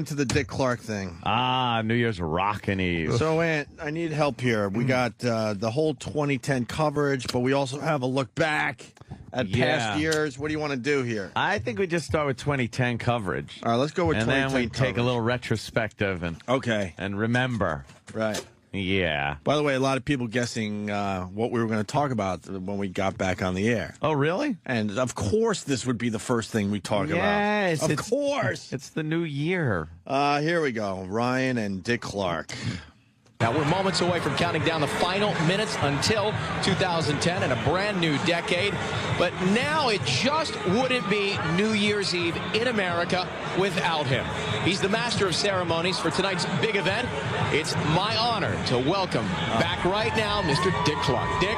into the Dick Clark thing. New Year's Rockin' Eve. So, Ant, I need help here. We got the whole 2010 coverage, but we also have a look back at past years. What do you want to do here? I think we just start with 2010 coverage. All right, let's go with 2010 And then we take coverage. a little retrospective and remember. Right. Yeah. By the way, a lot of people guessing what we were going to talk about when we got back on the air. Oh, really? And, of course, this would be the first thing we talk about. Yes. Of course. It's the new year. Here we go. Ryan and Dick Clark. Now, we're moments away from counting down the final minutes until 2010 and a brand new decade. But now it just wouldn't be New Year's Eve in America without him. He's the master of ceremonies for tonight's big event. It's my honor to welcome back right now Mr. Dick Clark. Dick?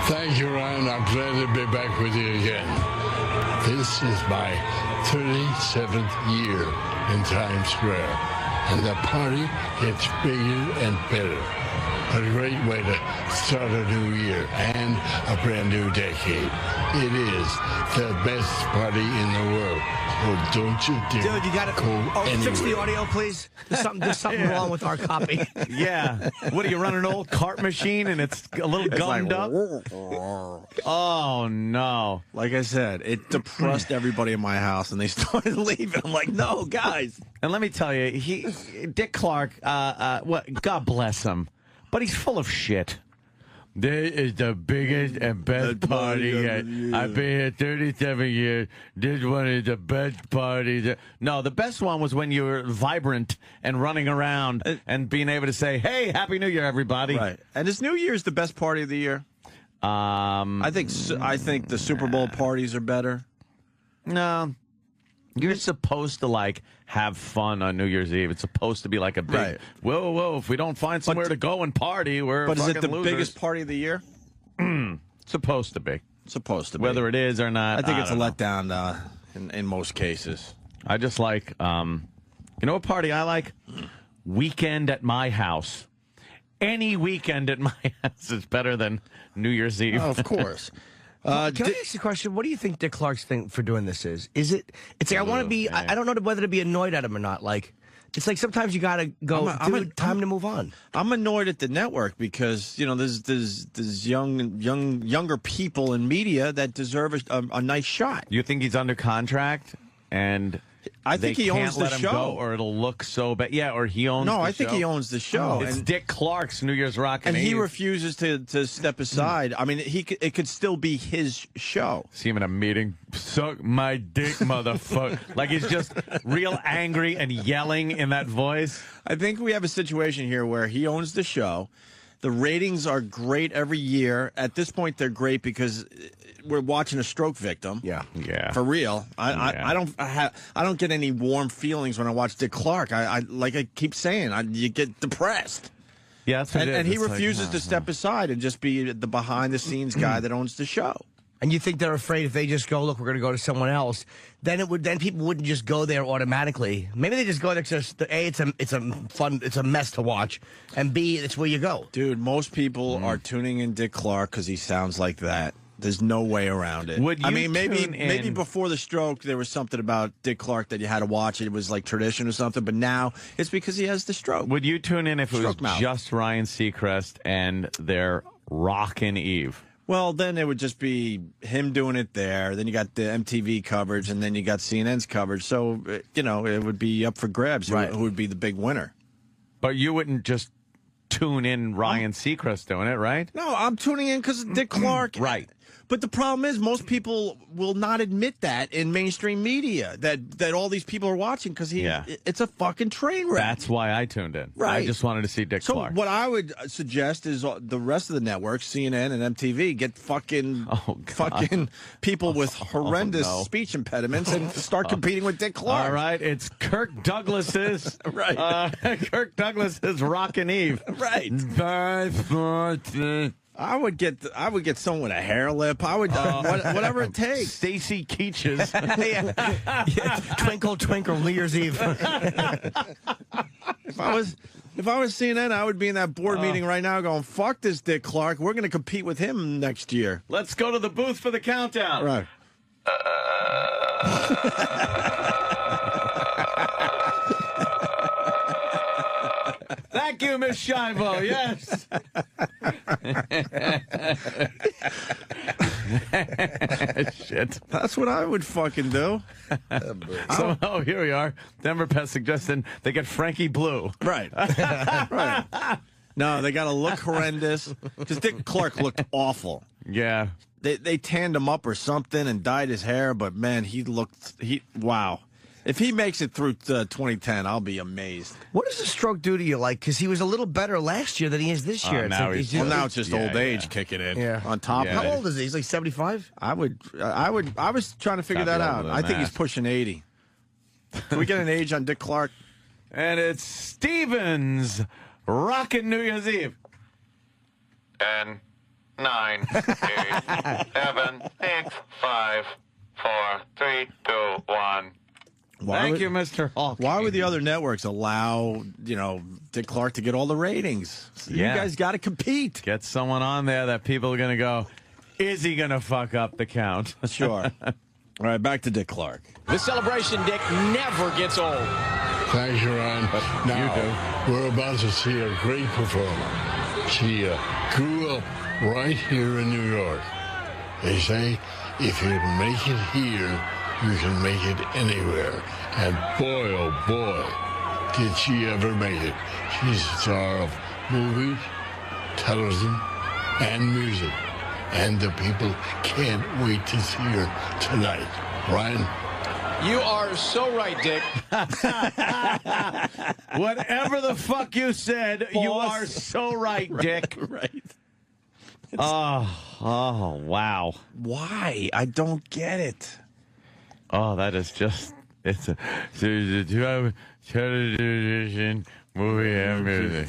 Thank you, Ryan. I'm glad to be back with you again. This is my 37th year in Times Square. And the party gets bigger and better. A great way to start a new year and a brand new decade. It is the best party in the world. Oh, don't you dare Dude, you got to fix the audio, please. There's something wrong with our copy. Yeah. What, do you run an old cart machine and it's a little gummed up? Oh, no. Like I said, it depressed everybody in my house, and they started leaving. I'm like, no, guys. And let me tell you, Dick Clark, God bless him, but he's full of shit. This is the biggest and best party yet. I've been here 37 years. This one is the best party. No, the best one was when you were vibrant and running around and being able to say, hey, Happy New Year, everybody. Right. And is New Year's the best party of the year? I think the Super Bowl parties are better. No. You're supposed to, have fun on New Year's Eve. It's supposed to be like a big, whoa, if we don't find somewhere to go and party, we're But is it the losers. biggest party of the year? Supposed to be. Supposed to be. Whether it is or not, I think it's a don't know. letdown in most cases. I just like, you know what party I like? Weekend at my house. Any weekend at my house is better than New Year's Eve. Oh, of course. Can I ask you a question? What do you think Dick Clark's thing for doing this is? It's like I want to be. I don't know whether to be annoyed at him or not. It's like sometimes you got to go. Time to move on. I'm annoyed at the network because there's younger people in media that deserve a nice shot. You think he's under contract and I think he owns the let him show, go, or it'll look so bad. Yeah, or he owns. No, the I think show. he owns the show. It's Dick Clark's New Year's Rockin' and he Eve. refuses to step aside. I mean, it could still be his show. See him in a meeting. Suck my dick, motherfucker. Like he's just real angry and yelling in that voice. I think we have a situation here where he owns the show. The ratings are great every year. At this point, they're great because we're watching a stroke victim. Yeah. For real. I don't get any warm feelings when I watch Dick Clark. I keep saying, you get depressed. Yeah, that's what it is. And he It's refuses to step aside and just be the behind the scenes guy that owns the show. And you think they're afraid if they just go, look, we're going to go to someone else, then people wouldn't just go there automatically. Maybe they just go there because A, it's a mess to watch, and B, it's where you go. Dude, most people are tuning in Dick Clark because he sounds like that. There's no way around it. Would you maybe before the stroke there was something about Dick Clark that you had to watch it. It was like tradition or something, but now it's because he has the stroke. Would you tune in if it was Mouth. just Ryan Seacrest and their Rockin' Eve? Well, then it would just be him doing it there. Then you got the MTV coverage, and then you got CNN's coverage. So, it would be up for grabs who would be the big winner. But you wouldn't just tune in Ryan Seacrest doing it, right? No, I'm tuning in because of Dick Clark. Right. But the problem is most people will not admit that in mainstream media, that all these people are watching because it's a fucking train wreck. That's why I tuned in. Right. I just wanted to see Dick Clark. So what I would suggest is the rest of the networks, CNN and MTV, get fucking people with horrendous speech impediments and start competing with Dick Clark. All right, it's Kirk Douglas's Kirk Douglas's Rockin' Eve. Right. I would get someone with a hair lip. I would whatever it takes. Stacy Keaches. Twinkle, twinkle, New Year's Eve. If I was CNN, I would be in that board meeting right now going, fuck this Dick Clark. We're going to compete with him next year. Let's go to the booth for the countdown. Right. Thank you, Miss Shivo. Yes. Shit. That's what I would fucking do. So, here we are. Denver Pest suggesting they get Frankie Blue. Right. Right. No, they got to look horrendous. Because Dick Clark looked awful. Yeah. They tanned him up or something and dyed his hair, but man, wow. If he makes it through 2010, I'll be amazed. What does the stroke do to you? Like, because he was a little better last year than he is this year. Now now it's just old age kicking in. Yeah. On top of How it. old is he? He's like 75? I was trying to figure Gotta that be out. older I than think he's that. pushing 80. Can we get an age on Dick Clark? And it's Stevens rocking New Year's Eve. 10, 9, 8, 7, 6, 5, 4, 3, 2, 1. Thank you, Mr. Hawk. Why would the other networks allow, Dick Clark to get all the ratings? Yeah. You guys got to compete. Get someone on there that people are going to go, is he going to fuck up the count? Sure. All right, back to Dick Clark. This celebration, Dick, never gets old. Thanks, Ron. Now, we're about to see a great performer. She grew up right here in New York. They say if you can make it here, you can make it anywhere. And boy, oh boy, did she ever make it. She's a star of movies, television, and music. And the people can't wait to see her tonight. Ryan? You are so right, Dick. Whatever the fuck you said, you are so right, Dick. Right. Oh, wow. Why? I don't get it. Oh, that is just, it's a television, movie, and music.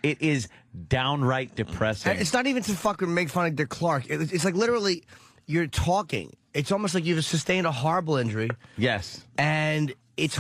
It is downright depressing. It's not even to fucking make fun of Dick Clark. It's like literally you're talking. It's almost like you've sustained a horrible injury. Yes. And it's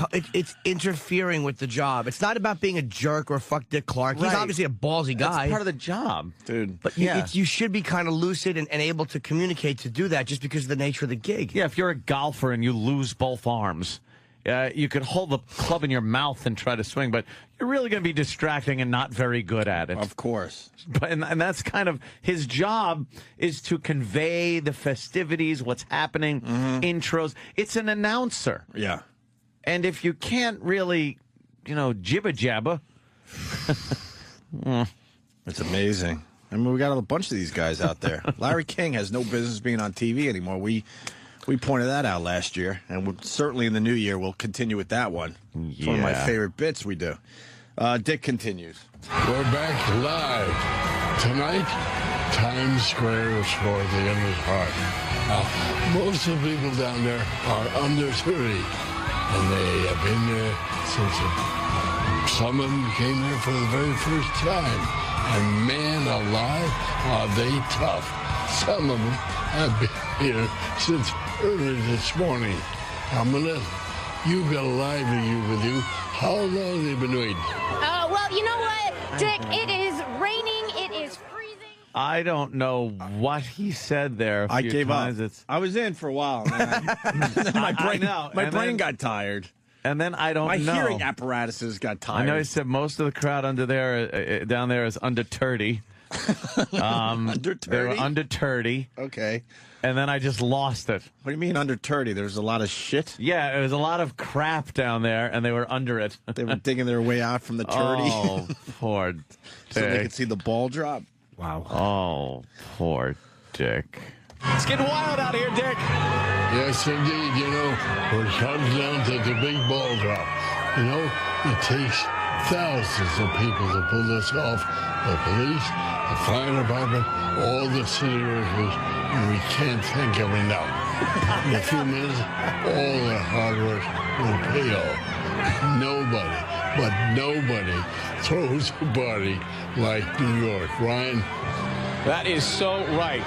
interfering with the job. It's not about being a jerk or fuck Dick Clark. He's Right. obviously a ballsy guy. That's part of the job. Dude. But you should be kind of lucid and able to communicate to do that just because of the nature of the gig. Yeah, if you're a golfer and you lose both arms, you could hold the club in your mouth and try to swing, but you're really going to be distracting and not very good at it. Of course. And that's kind of his job, is to convey the festivities, what's happening, intros. It's an announcer. Yeah. And if you can't really, jibba jabba. It's amazing. I mean, we got a bunch of these guys out there. Larry King has no business being on TV anymore. We pointed that out last year, and certainly in the new year we'll continue with that one. It's one of my favorite bits we do. Dick continues. We're back live. Tonight, Times Square is for the young at heart. Most of the people down there are under 30, and they have been there since some of them came there for the very first time. And man alive, are they tough. Some of them have been here since early this morning. Melissa, you've got a live review with you. How long have you been waiting? Well, you know what, Dick? It is raining. It is freezing. I don't know what he said there. I gave up. It's, I was in for a while. My brain got tired. And then I don't know. My hearing apparatuses got tired. I know he said most of the crowd down there is under 30. Under 30? They were under 30. Okay. And then I just lost it. What do you mean under 30? There's a lot of shit? Yeah, it was a lot of crap down there, and they were under it. They were digging their way out from the 30. Oh, poor Dick. So they could see the ball drop. Wow. Oh, poor Dick. It's getting wild out here, Dick. Yes, indeed. We're counting down to the big ball drop. It takes thousands of people to pull this off. The police, the fire department, all the city workers, and we can't thank them enough. In a few minutes, all their hard work will pay off. Nobody throws a party like New York. Ryan? That is so right.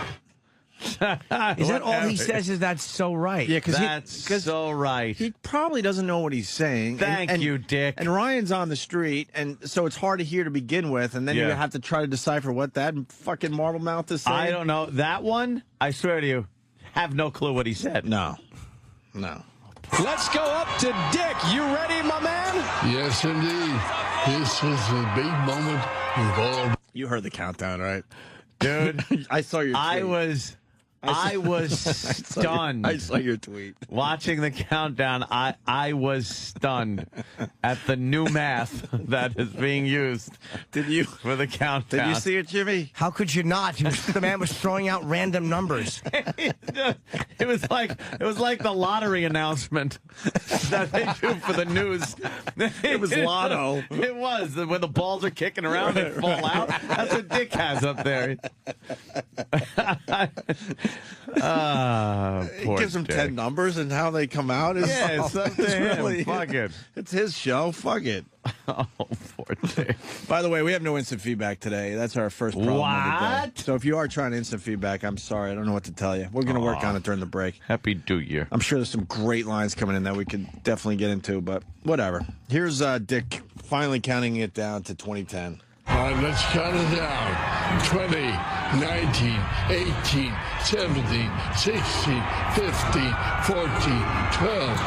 Is that all he says is that's so right? Yeah, That's so right. He probably doesn't know what he's saying. Thank you, Dick. And Ryan's on the street, and so it's hard to hear to begin with, and then you have to try to decipher what that fucking marble mouth is saying. I don't know. That one, I swear to you, have no clue what he said. No. up. Let's go up to Dick. You ready, my man? Yes, indeed. This is the big moment we've all. You heard the countdown, right? Dude, I saw your tweet. I was stunned. I saw your tweet. Watching the countdown, I was stunned at the new math that is being used. Did you for the countdown? Did you see it, Jimmy? How could you not? The man was throwing out random numbers. It was like the lottery announcement that they do for the news. It was lotto. It was when the balls are kicking around and fall out. That's what Dick has up there. He gives them 10 numbers and how they come out. Yeah, it's up to him. Fuck it. It's his show. Fuck it. Oh, poor Dick. By the way, we have no instant feedback today. That's our first problem of the day. What? So if you are trying instant feedback, I'm sorry. I don't know what to tell you. We're going to work on it during the break. Happy New Year. I'm sure there's some great lines coming in that we could definitely get into, but whatever. Here's Dick finally counting it down to 2010. All right, let's count it down. 20, 19, 18, 17, 16, 15, 14, 12,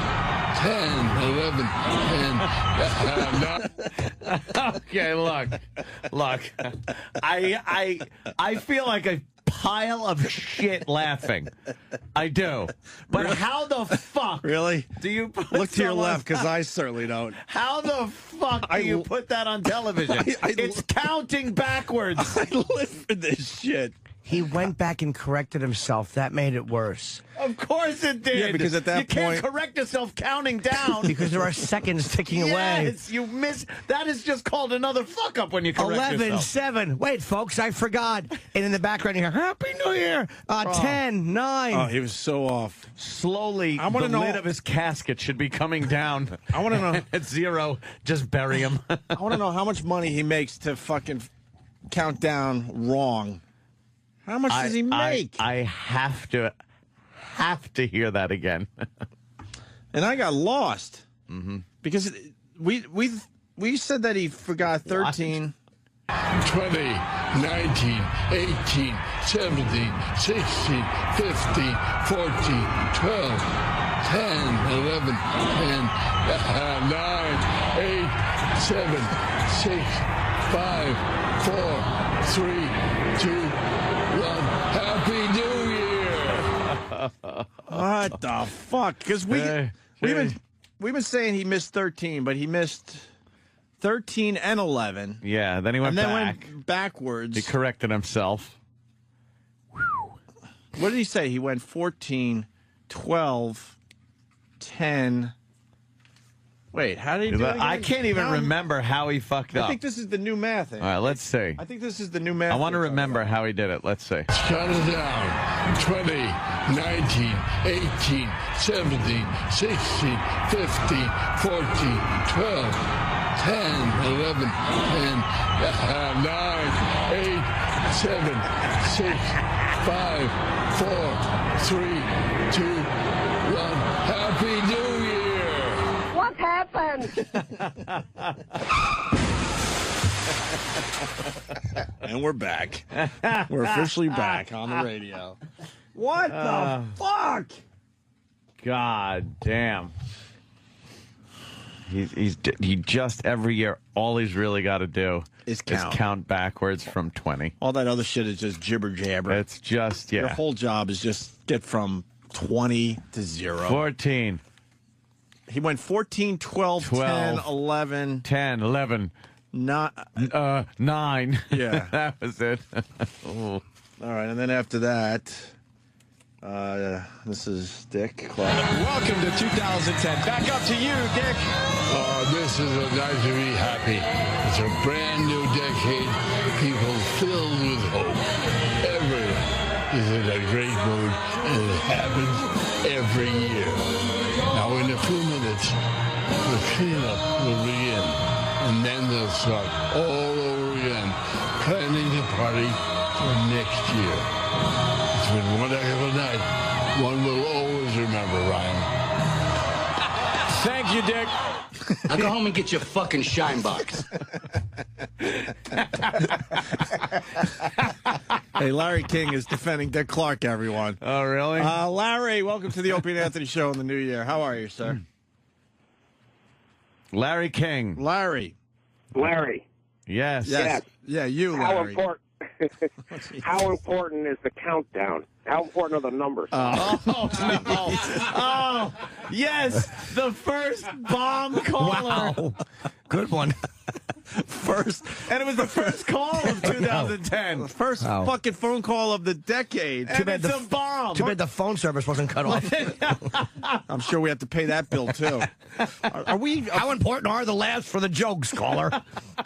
10, 11, 10. Okay, look. I feel like a pile of shit laughing. I do. But how the fuck Really? do you put Look to your someone- left, because I certainly don't. How the fuck do you put that on television? It's counting backwards. I live for this shit. He went back and corrected himself. That made it worse. Of course it did. Yeah, because at that you can't point- correct yourself counting down. Because there are seconds ticking away. Yes, you miss. That is just called another fuck up when you correct 11, yourself. 7. Wait, folks, I forgot. And in the background, you hear, Happy New Year. 10, 9. Oh, he was so off. Slowly, I wanna the know- lid of his casket should be coming down. I want to know. At 0, just bury him. I want to know how much money he makes to fucking count down wrong. How much does he make? I have to hear that again. And I got lost because we said that he forgot 13. 20, 19, 18, 17, 16, 15, 14, 12, 10, 11, 10, 9, 8, 7, 6, 5, 4, 3, 2, 1. Happy New Year! What the fuck? Because we've been saying he missed 13, but he missed 13 and 11, Yeah, then he went and then back. went backwards. He corrected himself. What did he say? He went 14, 12, 10. Wait, how did he do it again? I can't even Now I'm- remember how he fucked up. I think this is the new math. All right, let's see. I think this is the new math. I want to we're talking remember about. how he did it. Let's see. Count it down. 20, 19, 18, 17, 16, 15, 14, 12, 10, 11, 10, 9, 8, 7, 6, 5, 4, 3, 2, 1. Happy New Year! What happened? And we're back. We're officially back on the radio. What the fuck? God damn. He just every year, all he's really got to do Is count. count backwards from 20. All that other shit is just jibber jabber. It's just, Your yeah. whole job is just get from 20 to 0. 14, He went 14, 12, 10, 11. 10, 11, Not. 9. Yeah. That was it. All right, and then after that, this is Dick Clark. Welcome to 2010. Back up to you, Dick. Oh, this is a night to be happy. It's a brand new decade. People filled with hope. Everyone is in a great mood, and it happens every year. Now, in a few minutes, the cleanup will begin, and then they'll start all over again, planning the party for next year. It's been one heck of a night. One will always remember, Ryan. Thank you, Dick. Now go home and get your fucking shine box. Hey, Larry King is defending Dick Clark, everyone. Oh, really? Larry, welcome to the Opie and Anthony Show in the new year. How are you, sir? Larry King. Larry. Yes. Yes. Yeah, you, Larry. How important is the countdown? How important are the numbers? Oh, yes. The first bomb caller. Wow. Good one. And it was the first call of 2010. First fucking phone call of the decade. And it's a bomb. Too bad the phone service wasn't cut off. I'm sure we have to pay that bill, too. Are we How important are the laughs for the jokes, caller?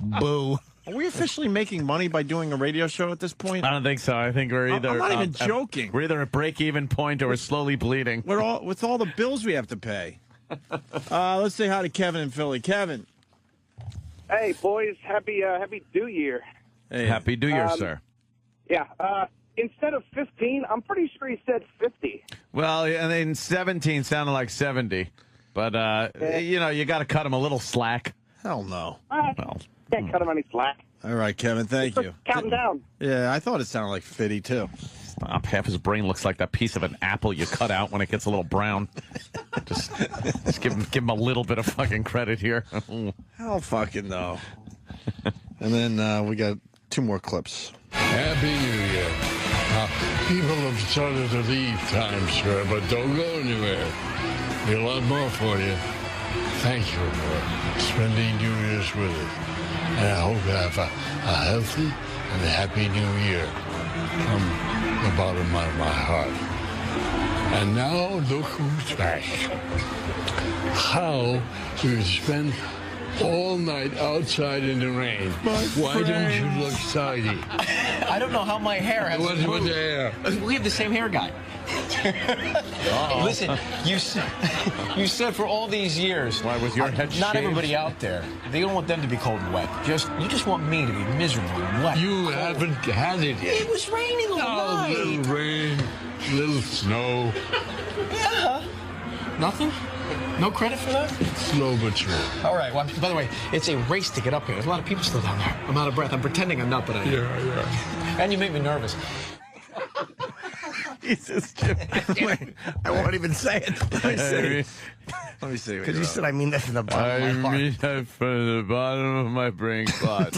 Boo. Are we officially making money by doing a radio show at this point? I don't think so. I think we're either... I'm not even joking. We're either at break-even point or we're slowly bleeding. With all the bills we have to pay. Let's say hi to Kevin in Philly. Kevin. Hey, boys, happy New Year. Hey. Happy New Year, sir. Yeah, instead of 15, I'm pretty sure he said 50. Well, and then 17 sounded like 70. But, you know, you got to cut him a little slack. Hell no. Well, Can't cut him any slack. All right, Kevin, thank you. Counting down. Yeah, I thought it sounded like 50, too. stop. Half his brain looks like that piece of an apple you cut out when it gets a little brown. Just give him a little bit of fucking credit here. Hell fucking no. And then we got two more clips. Happy New Year. People have started to leave Times Square, but don't go anywhere. Be a lot more for you. Thank you for spending New Year's with us. And I hope you have a healthy and a happy New Year from the bottom of my heart. And now look who's back. How do you spend all night outside in the rain? Why don't you look tidy? I don't know how my hair has What's with the hair? We have the same hair guy. Listen, you said for all these years, Why was your head not shaved? everybody out there, they don't want them to be cold and wet. You just want me to be miserable and wet. You haven't had it yet. It was raining all Oh, night. little rain, little snow, Yeah. Nothing? No credit for that? slow but sure. All right. Well, by the way, it's a race to get up here. There's a lot of people still down there. I'm out of breath. I'm pretending I'm not, but I am. Yeah. And you make me nervous. Jesus, Jimmy. I won't even say it. Let me see. Because you said I mean that from the bottom I of my heart. mean that from the bottom of my brain clot.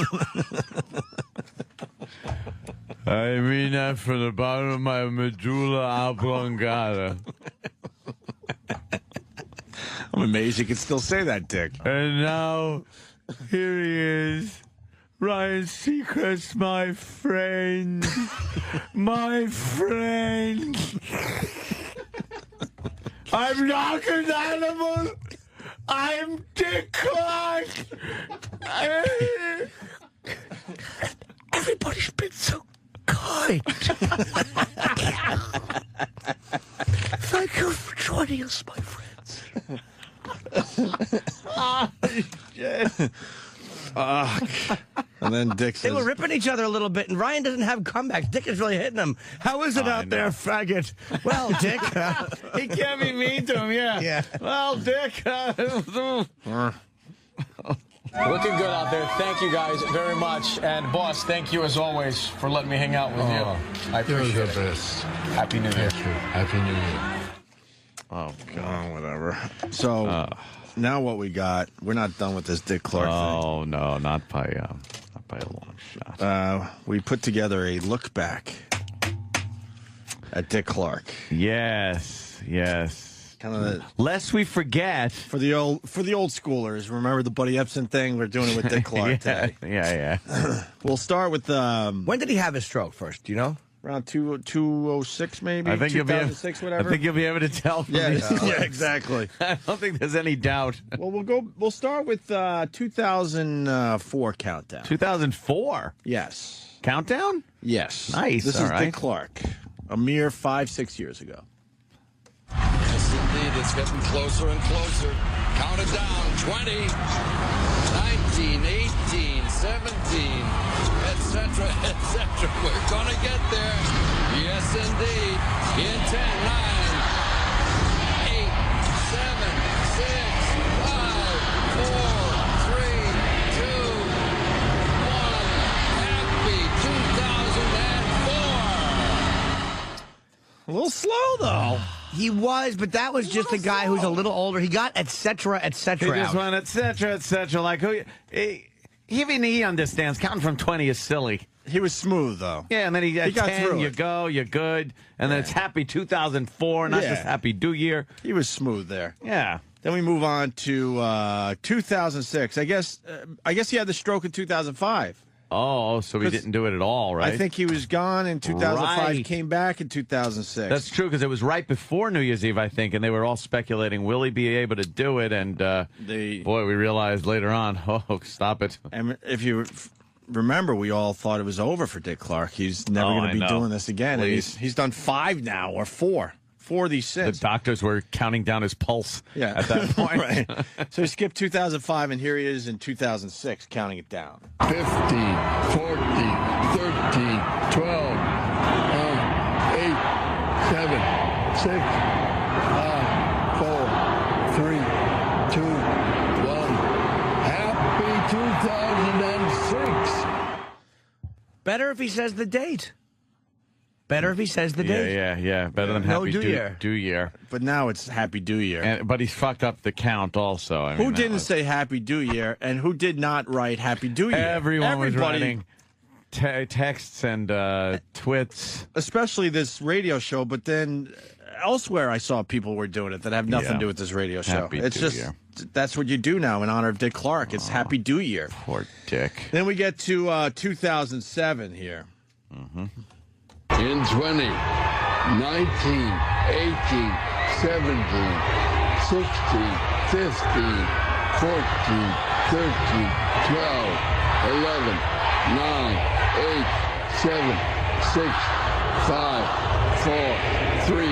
I mean that from the bottom of my medulla oblongata. I'm amazed you can still say that, Dick. And now, here he is. Ryan Seacrest, my friend. My friend. I'm not an animal. I'm Dick Clark. Everybody's been so kind. Thank you for joining us, my friends. And then Dick They says, were ripping each other a little bit, and Ryan doesn't have comebacks. Dick is really hitting him. How is it out there, faggot? Well, Dick. He can't be mean to him, yeah. Yeah. Well, Dick. Looking good out there. Thank you guys very much. And, boss, thank you as always for letting me hang out with you. I You're appreciate the it. best. Happy New Year. Thank you. Happy New Year. oh, God, whatever. So now what we got, we're not done with this Dick Clark Oh, no, not by a long shot. thing. We put together a look back at Dick Clark. Yes. Kind of Lest we forget. for the old schoolers. Remember the Buddy Epson thing? We're doing it with Dick Clark today. Yeah. We'll start with When did he have his stroke first? Do you know? around 206 maybe. I think you'll be able, 2006, whatever. I think you'll be able to tell from yeah, these yeah, exactly. I don't think there's any doubt. Well, we'll start with 2004 countdown. 2004 Yes. countdown. Yes. Nice, This all is right. Dick Clark, a mere 5-6 years ago. Yes, indeed. It's getting closer and closer. Count it down. 20, 19, 18, 17, etc., etc. We're going to get there. Yes, indeed. In 10, 9, 8, 7, 6, 5, 4, 3, 2, 1. Happy 2004. He was, but that was just a guy who's a little older. He got et cetera, et He cetera. just went et cetera, like who? Even he understands. Counting from 20 is silly. He was smooth, though. Yeah, and then he got 10, through you it. go, you're good. And then it's Happy 2004, not just Happy New Year. He was smooth there. Yeah. Then we move on to 2006. I guess he had the stroke in 2005. Oh, so he didn't do it at all, right? I think he was gone in 2005, Right. came back in 2006. That's true, because it was right before New Year's Eve, I think, and they were all speculating, will he be able to do it? And, boy, we realized later on, oh, stop it. And if you remember, we all thought it was over for Dick Clark. He's never going to be doing this again. And he's done 5 now, or 4 of these 6. The doctors were counting down his pulse at that point. Right. So he skipped 2005, and here he is in 2006, counting it down. 15, 14, 13, 12, 8, 7, 6, 5, 4, 3, 2, 1. Happy 2006. Better if he says the date. Better if he says the date. Yeah. Better than No Happy Do Year. But now it's Happy Do Year. But he's fucked up the count also. I mean, Who didn't say Happy Do Year, and who did not write Happy Do Year? Everybody was writing texts and twits. Especially this radio show, but then elsewhere I saw people were doing it that have nothing to do with this radio show. Happy It's Do just, Year. that's what you do now in honor of Dick Clark. It's Happy Do Year. Poor Dick. Then we get to 2007 here. Mm-hmm. In 20, 19, 18, 17, 16, 15, 14, 13, 12, 11, 10, 9, 8, 7, 6, 5, 4, 3,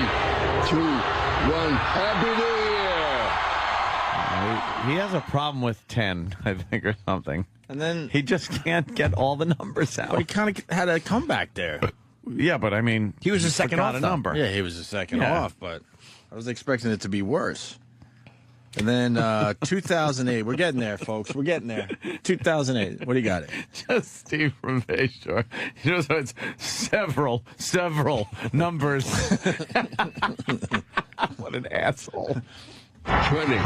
2, 1. Happy New Year! He has a problem with 10, I think, or something. And then he just can't get all the numbers out. But he kind of had a comeback there. Yeah, but I mean, he was the second off a though. number. Yeah, he was the second off, but I was expecting it to be worse. And then 2008, we're getting there, folks. We're getting there. 2008. What do you got? Just Steve from Bayshore. You know, so it's several numbers. What an asshole. 20, 19, 18,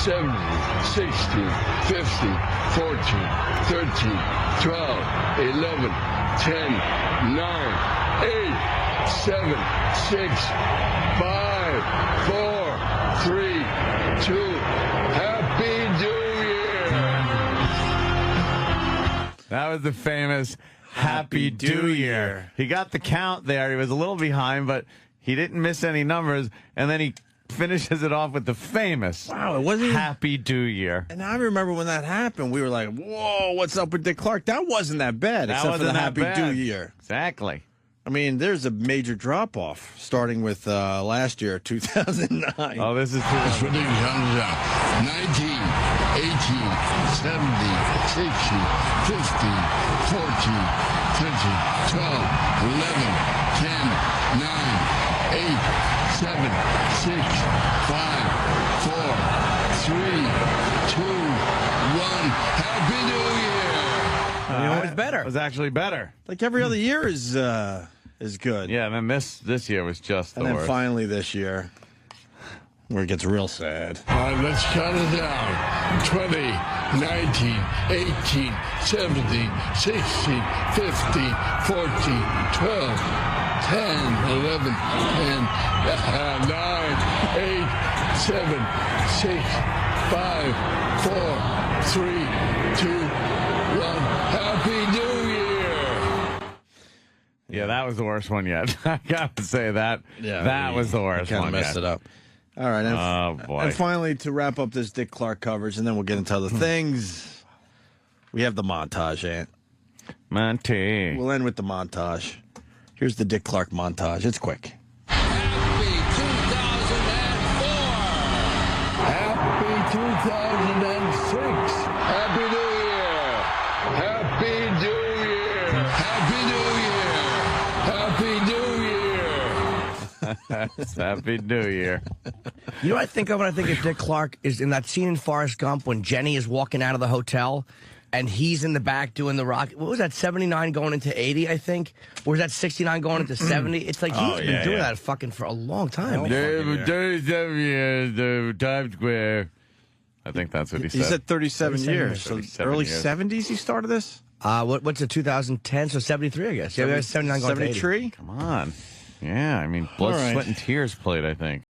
17, 16, 15, 14, 13, 12, 11, 10, 9, 8, 7, 6, 5, 4, 3, 2. Happy New Year! That was the famous Happy Do Year. He got the count there. He was a little behind, but he didn't miss any numbers, and then he finishes it off with the famous it wasn't Happy Do Year. And I remember when that happened, we were like, whoa, what's up with Dick Clark? That wasn't that bad, except for the Happy Do Year. Exactly. I mean, there's a major drop-off, starting with last year, 2009. Oh, this is true. That's what it comes out. 19, 18, 17, 16, 15, 14, 13, 12, 11, 10, 9, 8, 7, 6, 5, 4, 3, 2, 1. Happy New Year! It was better. It was actually better. Like every other year is good. Yeah, and then this year was just the And then worst. finally this year, where it gets real sad. All right, let's count it down. 20, 19, 18, 17, 16, 15, 14, 12, 10, 11, 10, 9, 8, 7, 6, 5, 4, 3, 2, 1. Happy New Year! Yeah, that was the worst one yet. I got to say that. Yeah, that was the worst kind one of messed yet. it up. All right. And Oh, boy. And finally, to wrap up this Dick Clark coverage, and then we'll get into other things, we have the montage, Ant. Monty. We'll end with the montage. Here's the Dick Clark montage. It's quick. Happy 2006. Happy New Year. Happy New Year. Happy New Year. Happy New Year. Happy New Year. You know what I think of when I think of Dick Clark is in that scene in Forrest Gump when Jenny is walking out of the hotel and he's in the back doing the rock. What was that, 79 going into 80, I think? Or was that 69 going into 70? It's like he's been doing that fucking for a long time. 37 years, the Times Square. I think that's what he said. He said 37 years. 37 So early years. 70s he started this? What's it, 2010? So 73, I guess. Yeah, 79 going to 80. 73? Come on. Yeah, I mean, Blood, All right. Sweat, and Tears played, I think.